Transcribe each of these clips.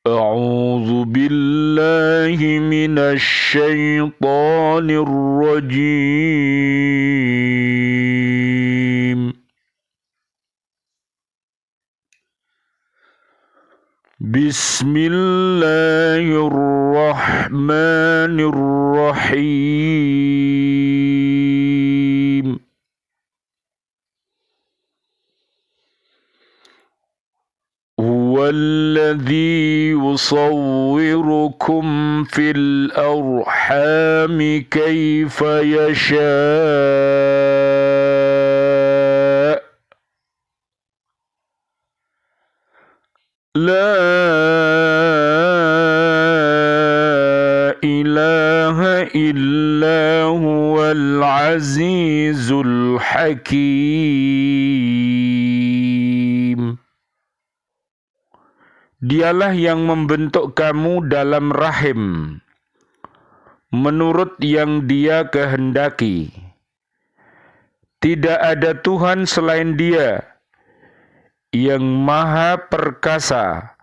أعوذ بالله من الشيطان الرجيم بسم الله الرحمن الرحيم هو الذي يصوركم في الأرحام كيف يشاء لا إله إلا هو العزيز الحكيم. Dialah yang membentuk kamu dalam rahim menurut yang Dia kehendaki. Tidak ada Tuhan selain Dia yang Maha Perkasa,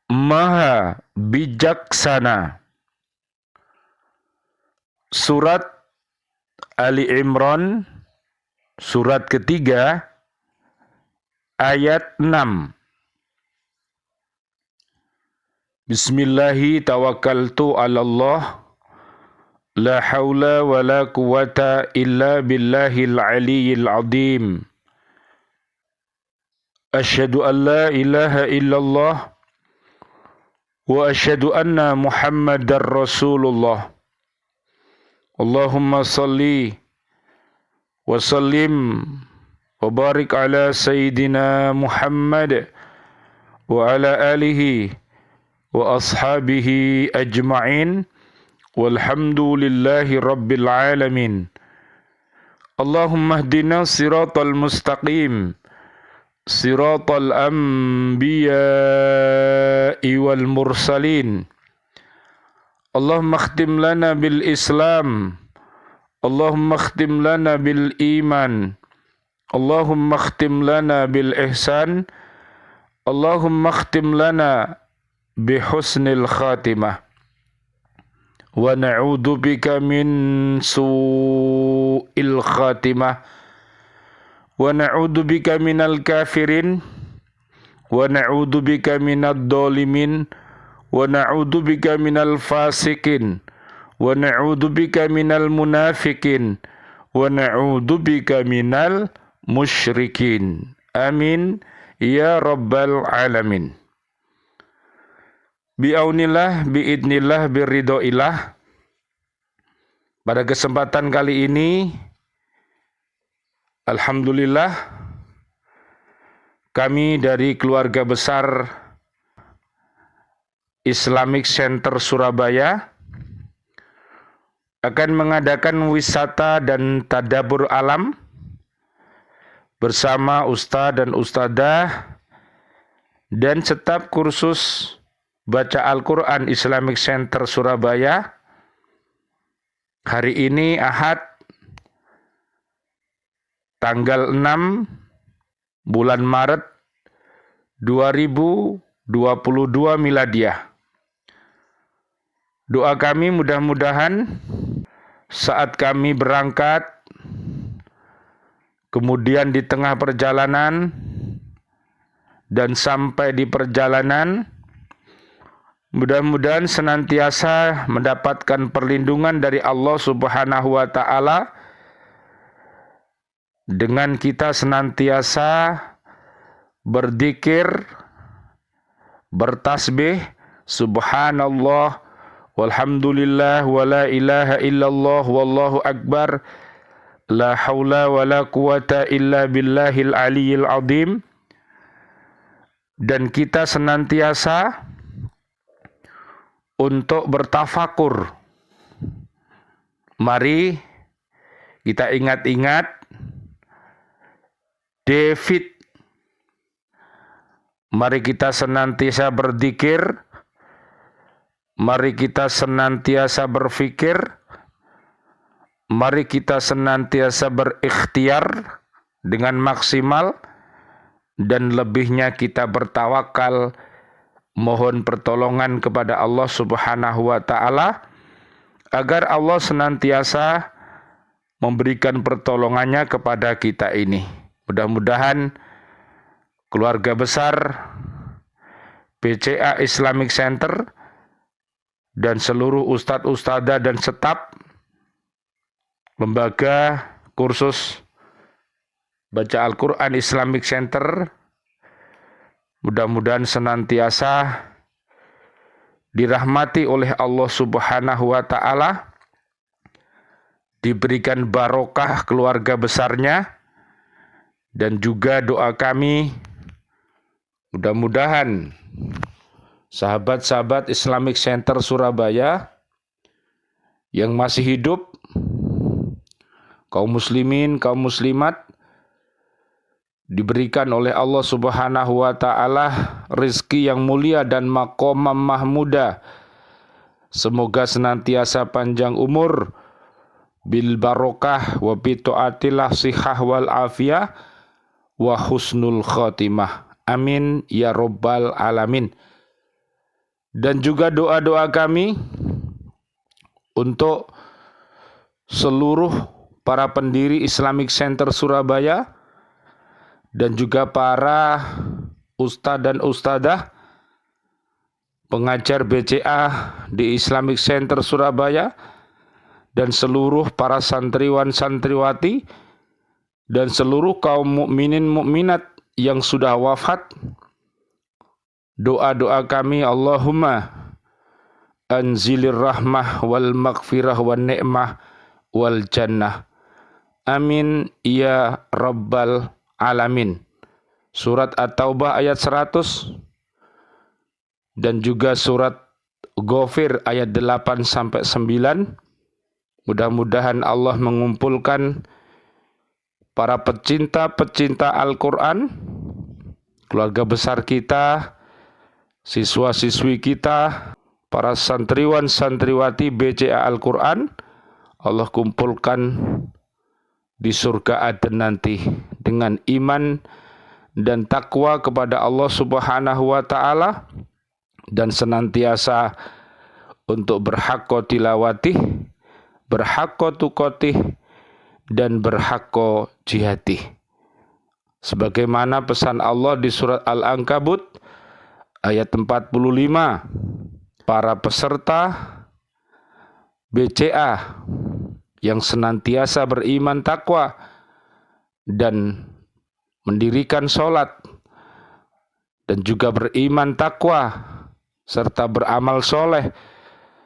Maha Bijaksana. Surat Ali Imran, surat ketiga, ayat 6. Bismillahi tawakkaltu ala Allah, la hawla wa la quwata illa billahil aliyyil azim. Asyhadu an la ilaha illallah wa asyhadu anna Muhammadar Rasulullah. Allahumma salli wa sallim wa barik ala Sayyidina Muhammad wa ala alihi wa ashabihi ajma'in walhamdulillahi rabbil alamin. Allahumma hdina siratal mustaqim, siratal anbiya'i wal mursalin. Allahumma khtim lana bil Islam, Allahumma khtim lana bil iman, Allahumma khtim lana bil ihsan, Allahumma khtim lana bihusnil khatimah. Wa na'udzu bika min su'il khatimah. Wa na'udzu bika minal kafirin. Wa na'udzu bika minad dhalimin. Wa na'udzu bika minal fasikin. Wa na'udzu bika minal munafikin. Wa na'udzu bika minal musyrikin. Amin ya rabbal alamin. Bi'aunillah, bi'idnillah, biridhoillah. Pada kesempatan kali ini, alhamdulillah, kami dari keluarga besar Islamic Center Surabaya akan mengadakan wisata dan tadabbur alam bersama ustadz dan ustadzah dan staf kursus Baca Al-Quran Islamic Center Surabaya. Hari ini Ahad tanggal 6 bulan Maret 2022 miladiah. Doa kami mudah-mudahan saat kami berangkat, kemudian di tengah perjalanan, dan sampai di perjalanan, mudah-mudahan senantiasa mendapatkan perlindungan dari Allah Subhanahu wa Ta'ala dengan kita senantiasa berzikir, bertasbih, subhanallah, walhamdulillah, wa la ilaha illallah, wallahu akbar, la hawla wa la quwata illa billahil aliyyil azim. Dan kita senantiasa untuk bertafakur. Mari kita ingat-ingat David. Mari kita senantiasa berzikir. Mari kita senantiasa berfikir. Mari kita senantiasa berikhtiar dengan maksimal, dan lebihnya kita bertawakal mohon pertolongan kepada Allah Subhanahu wa taala agar Allah senantiasa memberikan pertolongannya kepada kita ini. Mudah-mudahan keluarga besar BCA Islamic Center dan seluruh ustadz-ustadzah dan staf lembaga kursus baca Al-Quran Islamic Center mudah-mudahan senantiasa dirahmati oleh Allah Subhanahu wa taala, diberikan barokah keluarga besarnya, dan juga doa kami mudah-mudahan sahabat-sahabat Islamic Center Surabaya yang masih hidup, kaum muslimin, kaum muslimat, diberikan oleh Allah Subhanahu wa taala rezeki yang mulia dan maqamam mahmuda. Semoga senantiasa panjang umur bil barokah wa bi taatillah sihah wal afiyah wa husnul khotimah. Amin ya rabbal alamin. Dan juga doa-doa kami untuk seluruh para pendiri Islamic Center Surabaya dan juga para ustadz dan ustadzah pengajar BCA di Islamic Center Surabaya dan seluruh para santriwan santriwati dan seluruh kaum mukminin mukminat yang sudah wafat. Doa-doa kami, Allahumma anzilir rahmah wal maghfirah wan ni'mah wal jannah. Amin ya rabbal alamin. Surat At-Taubah ayat 100 dan juga surat Ghafir ayat 8 sampai 9. Mudah-mudahan Allah mengumpulkan para pecinta-pecinta Al-Quran, keluarga besar kita, siswa-siswi kita, para santriwan-santriwati BCA Al-Quran, Allah kumpulkan di surga Aden nanti dengan iman dan takwa kepada Allah Subhanahu wa taala dan senantiasa untuk berhaqqa tilawatih, berhaqqa tuqatih, dan berhaqqa jihadih. Sebagaimana pesan Allah di surat Al-Ankabut ayat 45, para peserta BCA yang senantiasa beriman takwa dan mendirikan sholat dan juga beriman takwa serta beramal soleh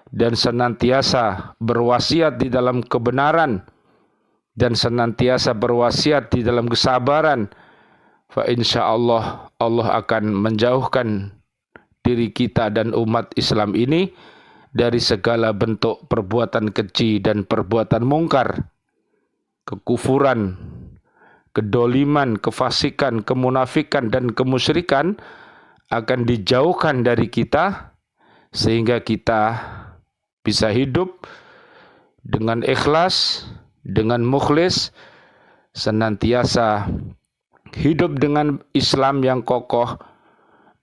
dan senantiasa berwasiat di dalam kebenaran dan senantiasa berwasiat di dalam kesabaran, fa insyaallah Allah akan menjauhkan diri kita dan umat Islam ini dari segala bentuk perbuatan keji dan perbuatan mungkar, kekufuran, kedoliman, kefasikan, kemunafikan, dan kemusyrikan akan dijauhkan dari kita sehingga kita bisa hidup dengan ikhlas, dengan mukhlis, senantiasa hidup dengan Islam yang kokoh,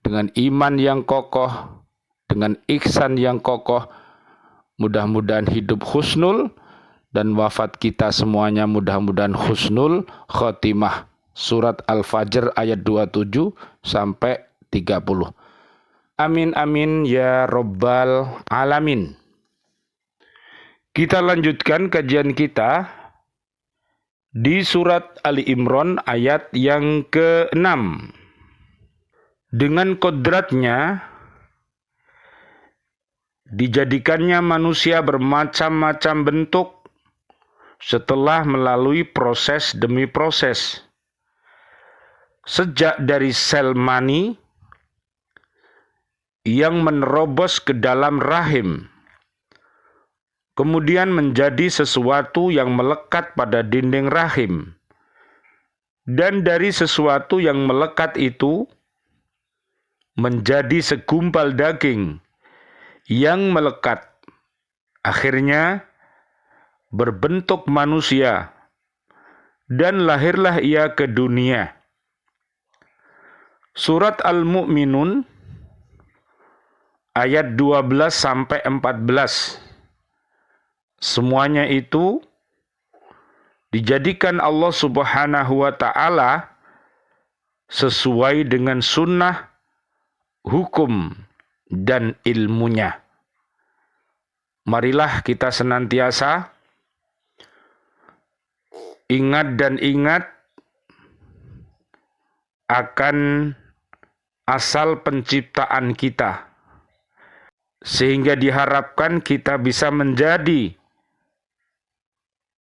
dengan iman yang kokoh, dengan ihsan yang kokoh. Mudah-mudahan hidup husnul dan wafat kita semuanya mudah-mudahan husnul khotimah. Surat Al-Fajr ayat 27 sampai 30. Amin amin ya rabbal alamin. Kita lanjutkan kajian kita di surat Ali Imran ayat yang ke-6. Dengan kodratnya dijadikannya manusia bermacam-macam bentuk setelah melalui proses demi proses. Sejak dari sel mani yang menerobos ke dalam rahim, kemudian menjadi sesuatu yang melekat pada dinding rahim, dan dari sesuatu yang melekat itu menjadi segumpal daging yang melekat, akhirnya berbentuk manusia, dan lahirlah ia ke dunia. Surat Al-Mu'minun ayat 12 sampai 14. Semuanya itu dijadikan Allah Subhanahu wa Ta'ala sesuai dengan sunnah, hukum, dan ilmunya. Marilah kita senantiasa ingat dan ingat akan asal penciptaan kita, sehingga diharapkan kita bisa menjadi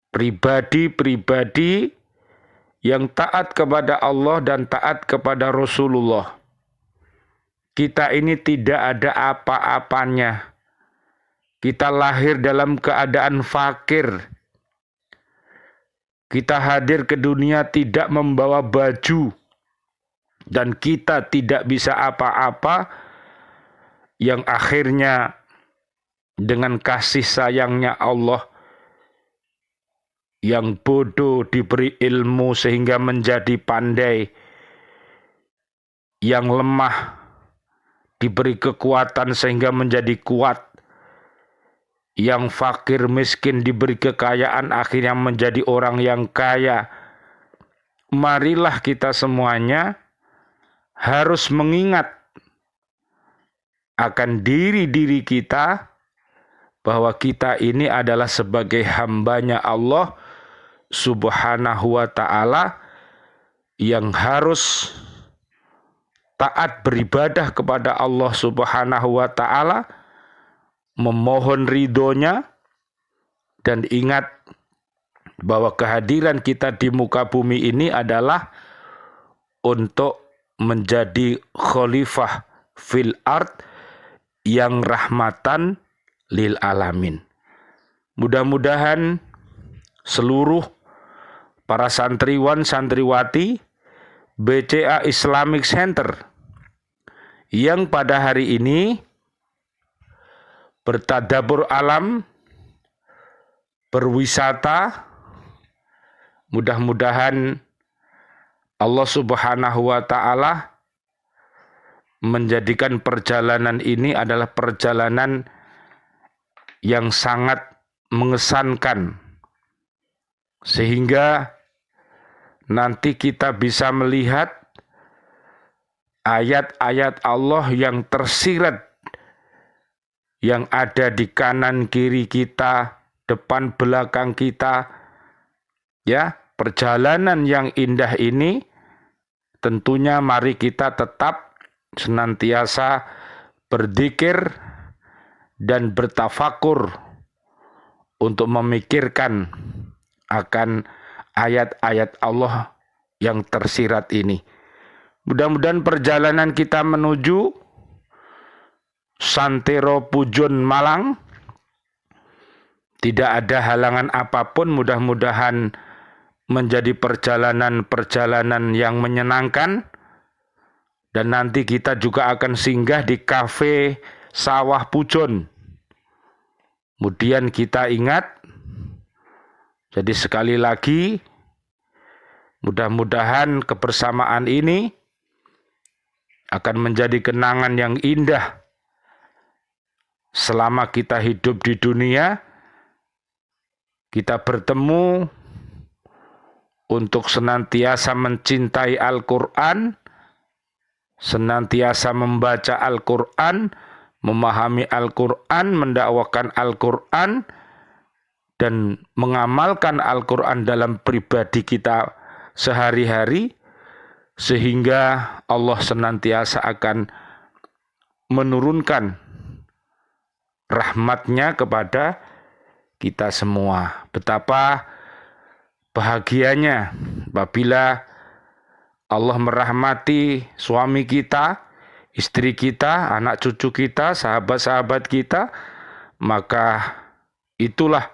pribadi-pribadi yang taat kepada Allah dan taat kepada Rasulullah. Kita ini tidak ada apa-apanya. Kita lahir dalam keadaan fakir. Kita hadir ke dunia tidak membawa baju. Dan kita tidak bisa apa-apa, yang akhirnya dengan kasih sayangnya Allah, yang bodoh diberi ilmu sehingga menjadi pandai, yang lemah diberi kekuatan sehingga menjadi kuat, yang fakir miskin diberi kekayaan akhirnya menjadi orang yang kaya. Marilah kita semuanya harus mengingat akan diri-diri kita bahwa kita ini adalah sebagai hambanya Allah Subhanahu wa Ta'ala yang harus taat beribadah kepada Allah Subhanahu wa Ta'ala, memohon ridhonya, dan ingat bahwa kehadiran kita di muka bumi ini adalah untuk menjadi khalifah fil ard yang rahmatan lil alamin. Mudah-mudahan seluruh para santriwan santriwati BCA Islamic Center yang pada hari ini bertadabbur alam, berwisata, mudah-mudahan Allah Subhanahu wa Ta'ala menjadikan perjalanan ini adalah perjalanan yang sangat mengesankan, sehingga nanti kita bisa melihat ayat-ayat Allah yang tersirat, yang ada di kanan kiri kita, depan belakang kita. Ya, perjalanan yang indah ini tentunya mari kita tetap senantiasa berzikir dan bertafakur untuk memikirkan akan ayat-ayat Allah yang tersirat ini. Mudah-mudahan perjalanan kita menuju Santero Pujon Malang tidak ada halangan apapun, mudah-mudahan menjadi perjalanan-perjalanan yang menyenangkan. Dan nanti kita juga akan singgah di kafe Sawah Pujon. Kemudian kita ingat, jadi sekali lagi, mudah-mudahan kebersamaan ini akan menjadi kenangan yang indah selama kita hidup di dunia. Kita bertemu untuk senantiasa mencintai Al-Quran, senantiasa membaca Al-Quran, memahami Al-Quran, mendakwakan Al-Quran, dan mengamalkan Al-Quran dalam pribadi kita sehari-hari, sehingga Allah senantiasa akan menurunkan rahmatnya kepada kita semua. Betapa bahagianya apabila Allah merahmati suami kita, istri kita, anak cucu kita, sahabat-sahabat kita, maka itulah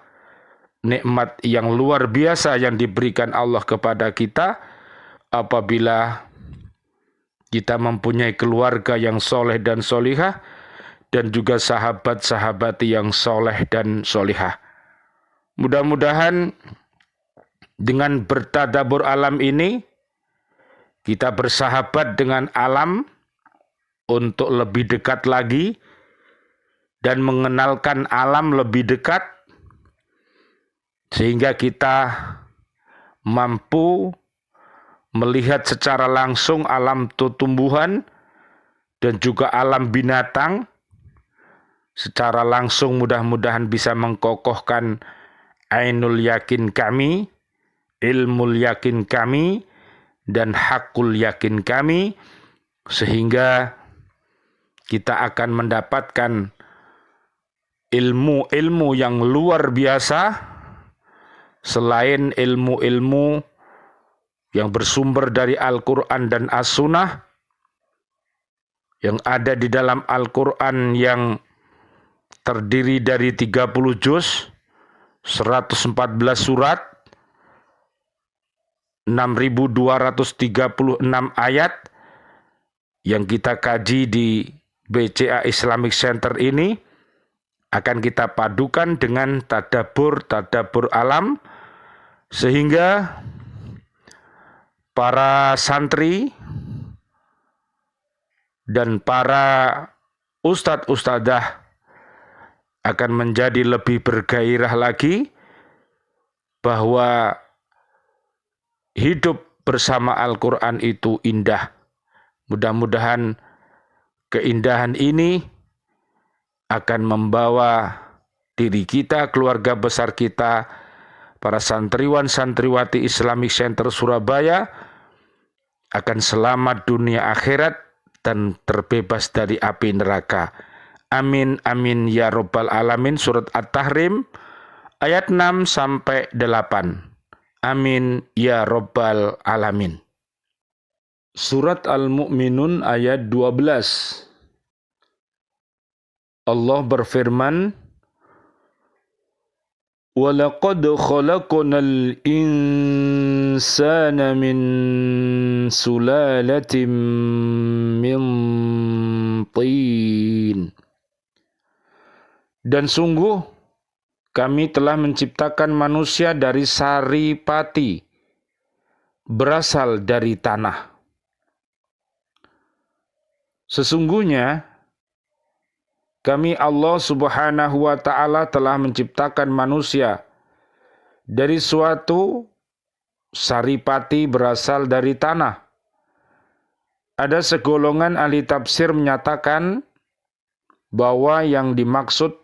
nikmat yang luar biasa yang diberikan Allah kepada kita apabila kita mempunyai keluarga yang soleh dan solihah dan juga sahabat-sahabat yang soleh dan solihah. Mudah-mudahan dengan bertadabbur alam ini kita bersahabat dengan alam untuk lebih dekat lagi dan mengenalkan alam lebih dekat, sehingga kita mampu melihat secara langsung alam tumbuhan dan juga alam binatang. Secara langsung mudah-mudahan bisa mengkokohkan ainul yakin kami, ilmul yakin kami, dan hakul yakin kami, sehingga kita akan mendapatkan ilmu-ilmu yang luar biasa selain ilmu-ilmu yang bersumber dari Al-Quran dan As-Sunnah, yang ada di dalam Al-Quran yang terdiri dari 30 juz, 114 surat, 6.236 ayat yang kita kaji di BCA Islamic Center ini, akan kita padukan dengan tadabbur alam, sehingga para santri dan para ustadz-ustadzah akan menjadi lebih bergairah lagi bahwa hidup bersama Al-Quran itu indah. Mudah-mudahan keindahan ini akan membawa diri kita, keluarga besar kita, para santriwan-santriwati Islamic Center Surabaya akan selamat dunia akhirat dan terbebas dari api neraka. Amin, amin, ya Rabbal Alamin. Surat At-Tahrim, ayat 6 sampai 8. Amin, ya Rabbal Alamin. Surat Al-Mu'minun ayat 12. Allah berfirman, وَلَقَدْ خَلَقْنَا الْإِنسَانَ مِنْ سُلَالَةٍ مِنْ طِينٍ. Dan sungguh kami telah menciptakan manusia dari saripati, berasal dari tanah. Sesungguhnya kami Allah Subhanahu wa ta'ala telah menciptakan manusia dari suatu saripati berasal dari tanah. Ada segolongan ahli tafsir menyatakan bahwa yang dimaksud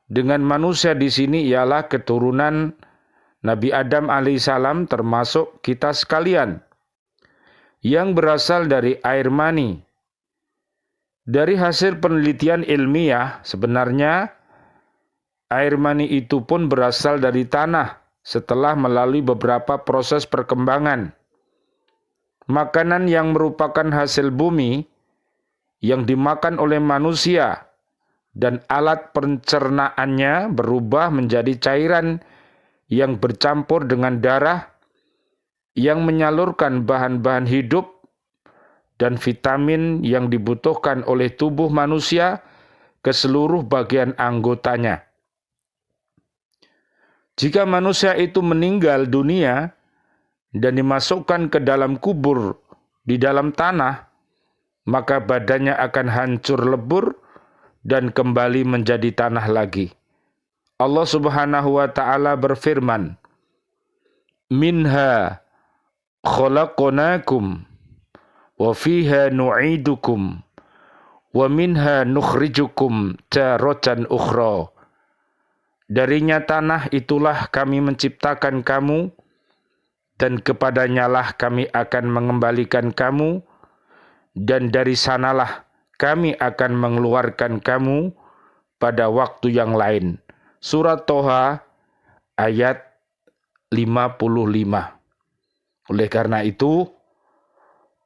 dengan manusia di sini ialah keturunan Nabi Adam alaihissalam, termasuk kita sekalian, yang berasal dari air mani. Dari hasil penelitian ilmiah, sebenarnya air mani itu pun berasal dari tanah setelah melalui beberapa proses perkembangan. Makanan yang merupakan hasil bumi yang dimakan oleh manusia dan alat pencernaannya berubah menjadi cairan yang bercampur dengan darah yang menyalurkan bahan-bahan hidup dan vitamin yang dibutuhkan oleh tubuh manusia ke seluruh bagian anggotanya. Jika manusia itu meninggal dunia dan dimasukkan ke dalam kubur di dalam tanah, maka badannya akan hancur lebur dan kembali menjadi tanah lagi. Allah Subhanahu wa ta'ala berfirman, Minha khalaqnakum wa fiha nu'idukum wa minha nukhrijukum taratan ukhra. Darinya tanah itulah kami menciptakan kamu, dan kepadanyalah kami akan mengembalikan kamu, dan dari sanalah kami akan mengeluarkan kamu pada waktu yang lain. Surat Toha ayat 55. Oleh karena itu,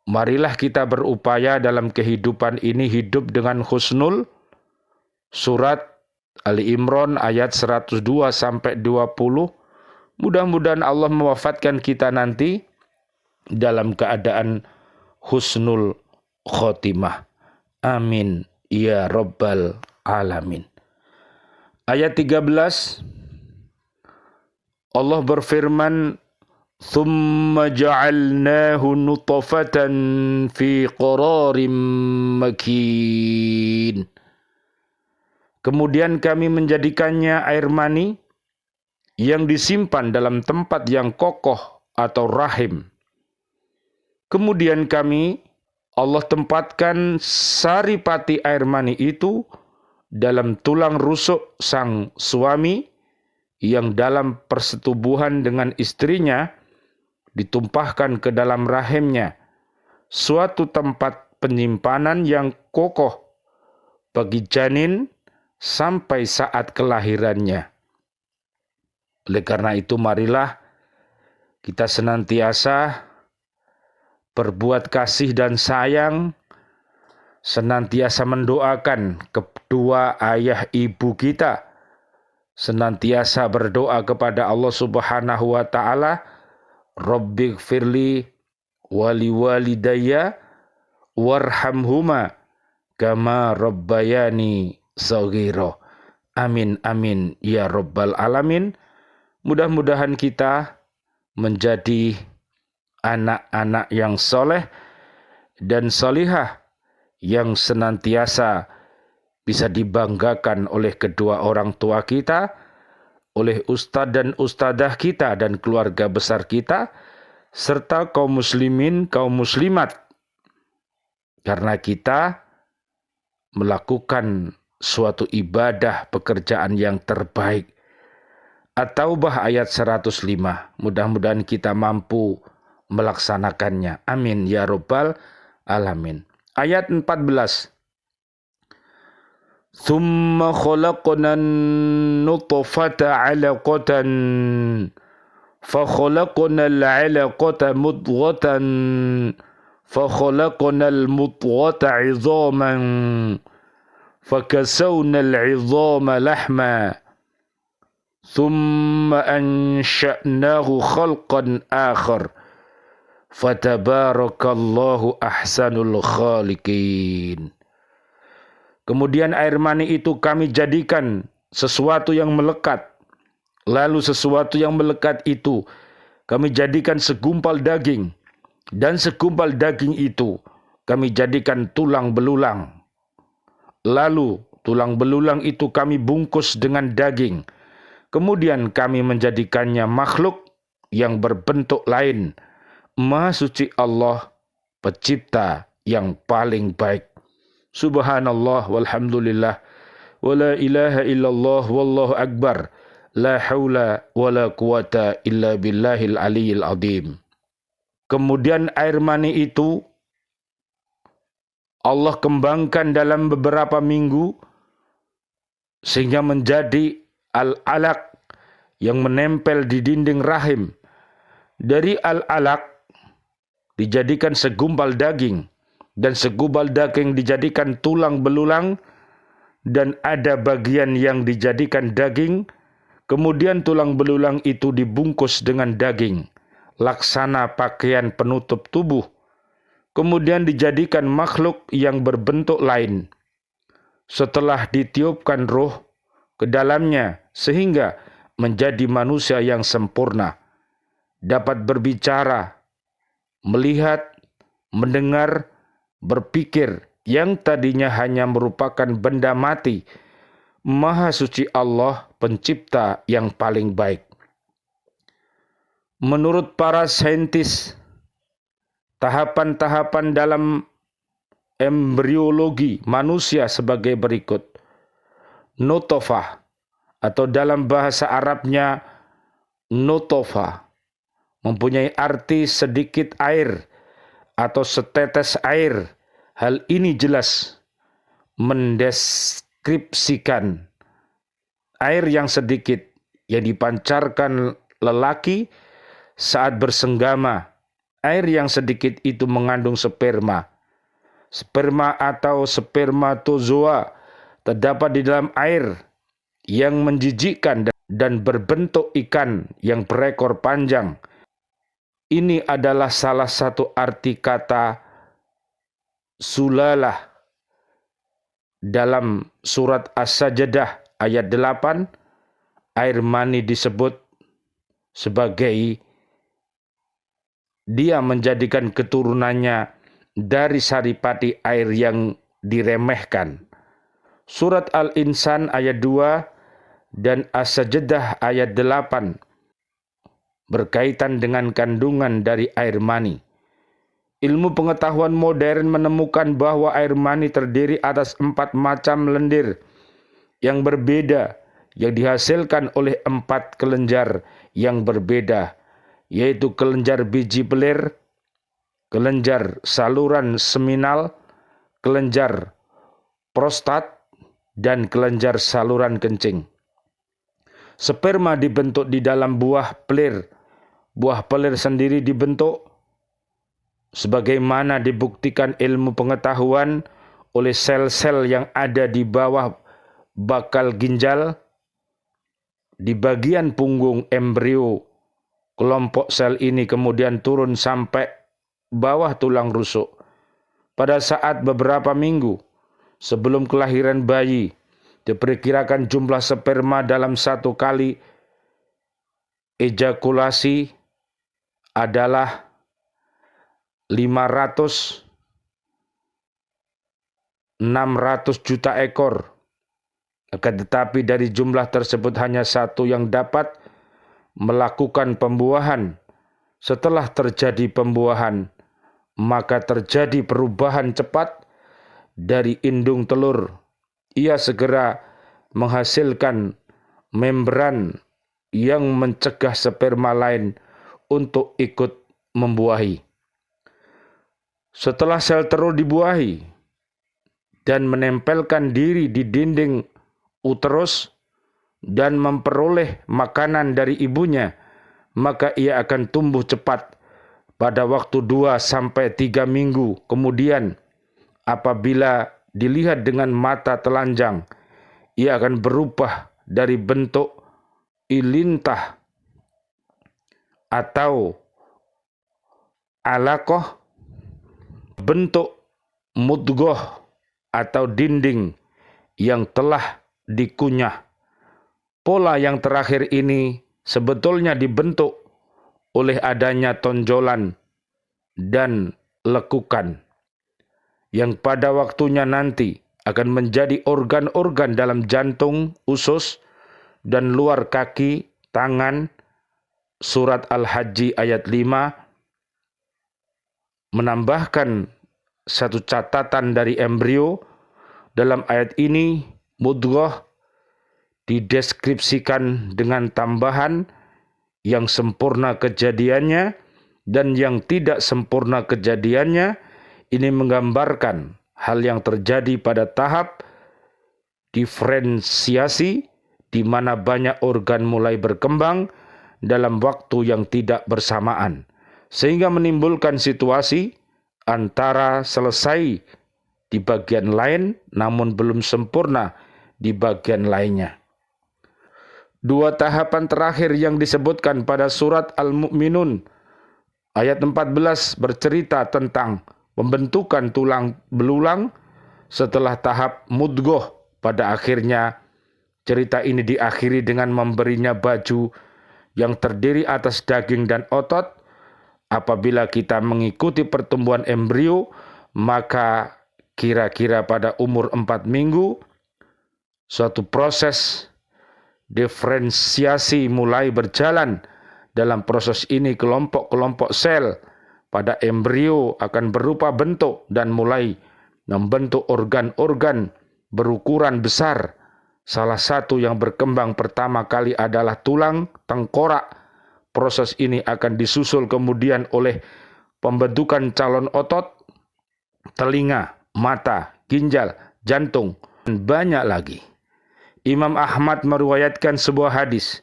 marilah kita berupaya dalam kehidupan ini hidup dengan husnul. Surat Ali Imran ayat 102 sampai 20. Mudah-mudahan Allah mewafatkan kita nanti dalam keadaan husnul khotimah. Amin ya Rabbal Alamin. Ayat 13, Allah berfirman, ثُمَّ جَعَلْنَاهُ نُطْفَةً فِي قَرَارٍ مَكِينٍ. Kemudian kami menjadikannya air mani yang disimpan dalam tempat yang kokoh atau rahim. Kemudian Allah tempatkan saripati air mani itu dalam tulang rusuk sang suami yang dalam persetubuhan dengan istrinya ditumpahkan ke dalam rahimnya, suatu tempat penyimpanan yang kokoh bagi janin sampai saat kelahirannya. Oleh karena itu marilah kita senantiasa berbuat kasih dan sayang, senantiasa mendoakan kedua ayah ibu kita, senantiasa berdoa kepada Allah Subhanahu wa taala, Rabbighfirli wali walidayya warhamhuma kama rabbayani shaghira. Amin amin ya rabbal alamin. Mudah-mudahan kita menjadi anak-anak yang soleh dan solihah yang senantiasa bisa dibanggakan oleh kedua orang tua kita, oleh ustadz dan ustadzah kita dan keluarga besar kita, serta kaum muslimin, kaum muslimat. Karena kita melakukan suatu ibadah pekerjaan yang terbaik. At-Taubah ayat 105. Mudah-mudahan kita mampu melaksanakannya. Amin ya rabbal alamin. Ayat 14. Thumma khalaqna nutfata 'alaqatan fa khalaqna al-'alaqata mudghatan fa khalaqna al-mudghata 'idhaman fa kasawna al-'idhama lahma thumma ansha'nahu khalqan akhar fatabarakallahu ahsanul khaliqin. Kemudian air mani itu kami jadikan sesuatu yang melekat. Lalu sesuatu yang melekat itu kami jadikan segumpal daging. Dan segumpal daging itu kami jadikan tulang belulang. Lalu tulang belulang itu kami bungkus dengan daging. Kemudian kami menjadikannya makhluk yang berbentuk lain. Maha suci Allah, pencipta yang paling baik. Subhanallah walhamdulillah wa la ilaha illallah wallahu akbar. La haula wa la quwata illa billahil aliyyil azim. Kemudian air mani itu Allah kembangkan dalam beberapa minggu sehingga menjadi al-alaq yang menempel di dinding rahim. Dari al-alaq dijadikan segumpal daging, dan segumpal daging dijadikan tulang belulang, dan ada bagian yang dijadikan daging, kemudian tulang belulang itu dibungkus dengan daging, laksana pakaian penutup tubuh, kemudian dijadikan makhluk yang berbentuk lain. Setelah ditiupkan roh ke dalamnya, sehingga menjadi manusia yang sempurna, dapat berbicara, melihat, mendengar, berpikir, yang tadinya hanya merupakan benda mati. Maha suci Allah, pencipta yang paling baik. Menurut para saintis, tahapan-tahapan dalam embriologi manusia sebagai berikut. Nutfah, atau dalam bahasa Arabnya nutfah, mempunyai arti sedikit air atau setetes air. Hal ini jelas mendeskripsikan air yang sedikit yang dipancarkan lelaki saat bersenggama. Air yang sedikit itu mengandung sperma. Sperma atau spermatozoa terdapat di dalam air yang menjijikkan dan berbentuk ikan yang berekor panjang. Ini adalah salah satu arti kata sulalah dalam surat As-Sajdah ayat 8. Air mani disebut sebagai dia menjadikan keturunannya dari saripati air yang diremehkan. Surat Al-Insan ayat 2 dan As-Sajdah ayat 8 berkaitan dengan kandungan dari air mani. Ilmu pengetahuan modern menemukan bahwa air mani terdiri atas 4 macam lendir yang berbeda yang dihasilkan oleh 4 kelenjar yang berbeda, yaitu kelenjar biji belir, kelenjar saluran seminal, kelenjar prostat, dan kelenjar saluran kencing. Sperma dibentuk di dalam buah pelir. Buah pelir sendiri dibentuk sebagaimana dibuktikan ilmu pengetahuan oleh sel-sel yang ada di bawah bakal ginjal. Di bagian punggung embrio, kelompok sel ini kemudian turun sampai bawah tulang rusuk. Pada saat beberapa minggu sebelum kelahiran bayi, diperkirakan jumlah sperma dalam satu kali ejakulasi adalah 500-600 juta ekor. Akan tetapi dari jumlah tersebut hanya satu yang dapat melakukan pembuahan. Setelah terjadi pembuahan, maka terjadi perubahan cepat dari indung telur. Ia segera menghasilkan membran yang mencegah sperma lain untuk ikut membuahi. Setelah sel telur dibuahi dan menempelkan diri di dinding uterus dan memperoleh makanan dari ibunya, maka ia akan tumbuh cepat. Pada waktu 2-3 minggu kemudian, apabila dilihat dengan mata telanjang, ia akan berubah dari bentuk ilintah atau alaqah, bentuk mudghah atau dinding yang telah dikunyah. Pola yang terakhir ini sebetulnya dibentuk oleh adanya tonjolan dan lekukan yang pada waktunya nanti akan menjadi organ-organ dalam jantung, usus, dan luar kaki, tangan. Surat Al-Hajj ayat 5 menambahkan satu catatan dari embrio. Dalam ayat ini, mudghah dideskripsikan dengan tambahan yang sempurna kejadiannya dan yang tidak sempurna kejadiannya. Ini menggambarkan hal yang terjadi pada tahap diferensiasi di mana banyak organ mulai berkembang dalam waktu yang tidak bersamaan, sehingga menimbulkan situasi antara selesai di bagian lain namun belum sempurna di bagian lainnya. 2 tahapan terakhir yang disebutkan pada surat Al-Mu'minun ayat 14 bercerita tentang pembentukan tulang belulang setelah tahap mudghah. Pada akhirnya cerita ini diakhiri dengan memberinya baju yang terdiri atas daging dan otot. Apabila kita mengikuti pertumbuhan embrio, maka kira-kira pada umur 4 minggu, suatu proses diferensiasi mulai berjalan. Dalam proses ini kelompok-kelompok sel pada embrio akan berupa bentuk dan mulai membentuk organ-organ berukuran besar. Salah satu yang berkembang pertama kali adalah tulang tengkorak. Proses ini akan disusul kemudian oleh pembentukan calon otot, telinga, mata, ginjal, jantung, dan banyak lagi. Imam Ahmad meriwayatkan sebuah hadis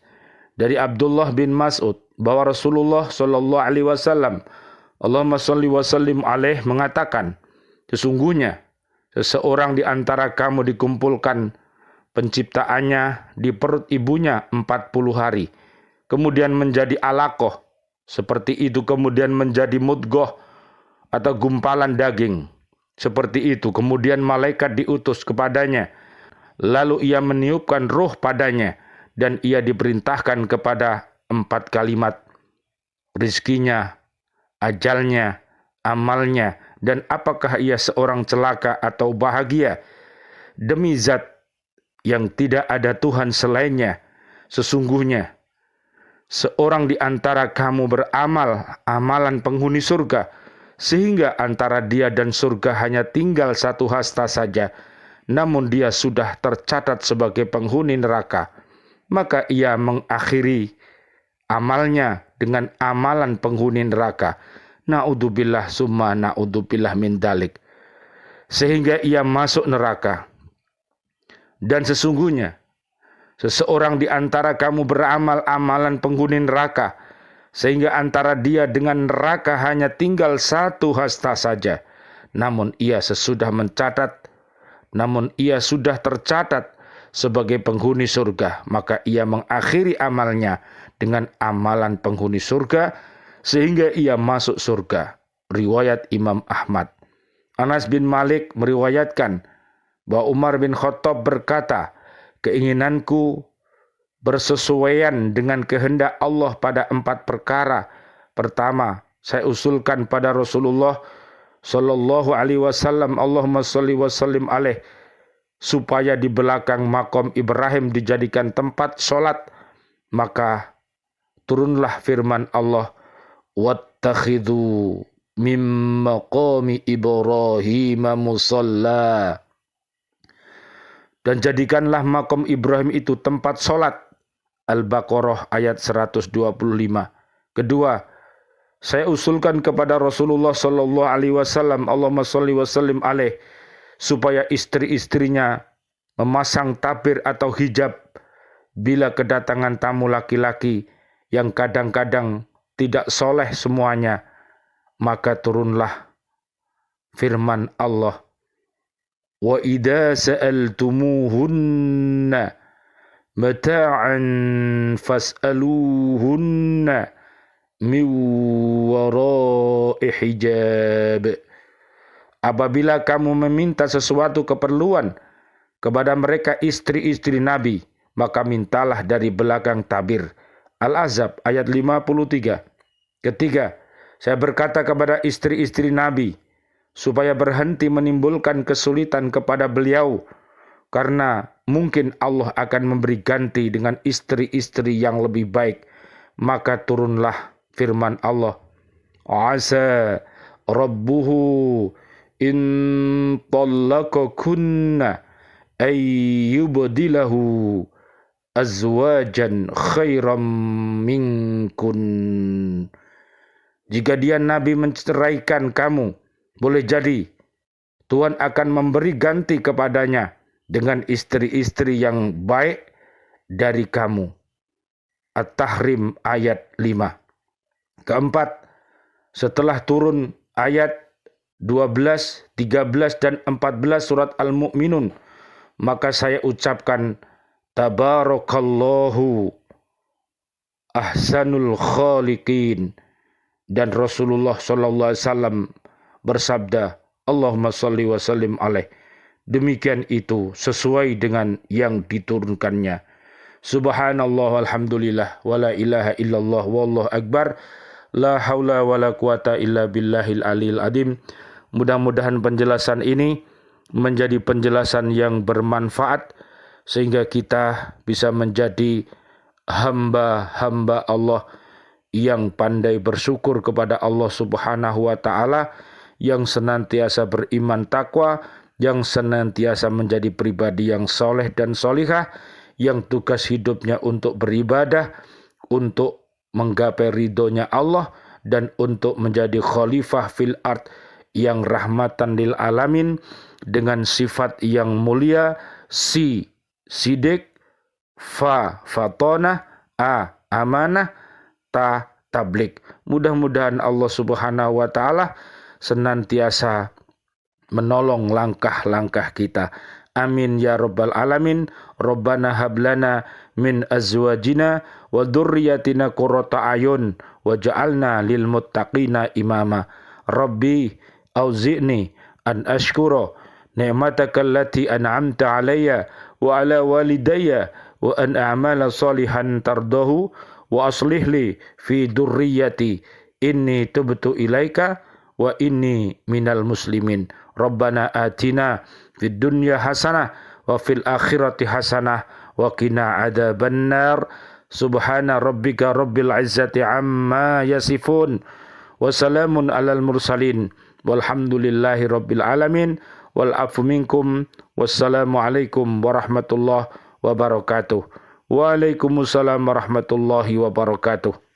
dari Abdullah bin Mas'ud bahwa Rasulullah sallallahu alaihi wasallam, Allahumma shalli wa sallim alaih, mengatakan, sesungguhnya seseorang di antara kamu dikumpulkan penciptaannya di perut ibunya 40 hari, kemudian menjadi alaqah, seperti itu kemudian menjadi mudghah atau gumpalan daging, seperti itu kemudian malaikat diutus kepadanya, lalu ia meniupkan ruh padanya, dan ia diperintahkan kepada 4 kalimat, rizkinya, ajalnya, amalnya, dan apakah ia seorang celaka atau bahagia. Demi zat yang tidak ada Tuhan selainnya. Sesungguhnya seorang di antara kamu beramal amalan penghuni surga, sehingga antara dia dan surga hanya tinggal satu hasta saja, namun dia sudah tercatat sebagai penghuni neraka. Maka ia mengakhiri amalnya dengan amalan penghuni neraka. Na'udzubillah summa na'udzubillah min dalik. Sehingga ia masuk neraka. Dan sesungguhnya seseorang di antara kamu beramal amalan penghuni neraka, sehingga antara dia dengan neraka hanya tinggal satu hasta saja. Namun ia sudah tercatat sebagai penghuni surga. Maka ia mengakhiri amalnya dengan amalan penghuni surga, sehingga ia masuk surga. Riwayat Imam Ahmad. Anas bin Malik meriwayatkan bahwa Umar bin Khattab berkata, keinginanku bersesuaian dengan kehendak Allah pada 4 perkara. Pertama, saya usulkan pada Rasulullah Sallallahu Alaihi Wasallam, Allahumma salli wa sallim alaih, supaya di belakang makom Ibrahim dijadikan tempat sholat. Maka turunlah firman Allah, wattakhidhu mim maqami Ibrahim musalla, dan jadikanlah makom Ibrahim itu tempat sholat. Al-Baqarah ayat 125. Kedua, saya usulkan kepada Rasulullah Sallallahu Alaihi Wasallam, Allahumma salli wa sallim alaih, supaya istri-istrinya memasang tabir atau hijab bila kedatangan tamu laki-laki yang kadang-kadang tidak soleh semuanya. Maka turunlah firman Allah, wa idza sa'altumuhunna mata'an fas'aluhunna min wara'i hijab. Apabila kamu meminta sesuatu keperluan kepada mereka istri-istri Nabi, maka mintalah dari belakang tabir. Al-Ahzab ayat 53. Ketiga, saya berkata kepada istri-istri Nabi supaya berhenti menimbulkan kesulitan kepada beliau, karena mungkin Allah akan memberi ganti dengan istri-istri yang lebih baik. Maka turunlah firman Allah, asa rabbuhu in tallaqakunna ayyubdilahu azwajan khairam minkun. Jika dia Nabi menceraikan kamu, boleh jadi Tuhan akan memberi ganti kepadanya dengan istri-istri yang baik dari kamu. At-Tahrim ayat 5. Keempat, setelah turun ayat 12, 13, dan 14 surat Al-Mu'minun, maka saya ucapkan Tabarakallahu ahsanul khaliqin. Dan Rasulullah SAW bersabda, Allahumma salli wa sallim alaih. Demikian itu sesuai dengan yang diturunkannya. Subhanallah walhamdulillah wa la ilaha illallah wallahu akbar. La haula wa la quwata illa billahil aliyil adim. Mudah-mudahan penjelasan ini menjadi penjelasan yang bermanfaat, sehingga kita bisa menjadi hamba-hamba Allah yang pandai bersyukur kepada Allah Subhanahu wa ta'ala, yang senantiasa beriman takwa, yang senantiasa menjadi pribadi yang soleh dan solihah, yang tugas hidupnya untuk beribadah, untuk menggapai ridhonya Allah, dan untuk menjadi khalifah fil ard yang rahmatan lil alamin, dengan sifat yang mulia, sidik, fatonah, amanah, tablik. Mudah-mudahan Allah Subhanahu wa ta'ala senantiasa menolong langkah-langkah kita. Amin ya rabbal alamin. Rabbana hablana min azwajina wa dzurriyyatina qurrata ayun waj'alna lil muttaqina imama. Rabbi auzi'ni an ashkura ni'mataka allati an'amta alayya wa ala walidayya wa an a'mala salihan tardahu wa aslih li fi dzurriyyati inni tubtu ilaika wa inni minal muslimin. Rabbana atina fid dunya hasanah wa fil akhirati hasanah wa qina adzabannar. Subhana rabbika rabbil izzati amma yasifun wa salamun alal mursalin walhamdulillahi rabbil alamin wal afu minkum. Wassalamu alaikum warahmatullahi wabarakatuh. Waalaikumsalam warahmatullahi wabarakatuh.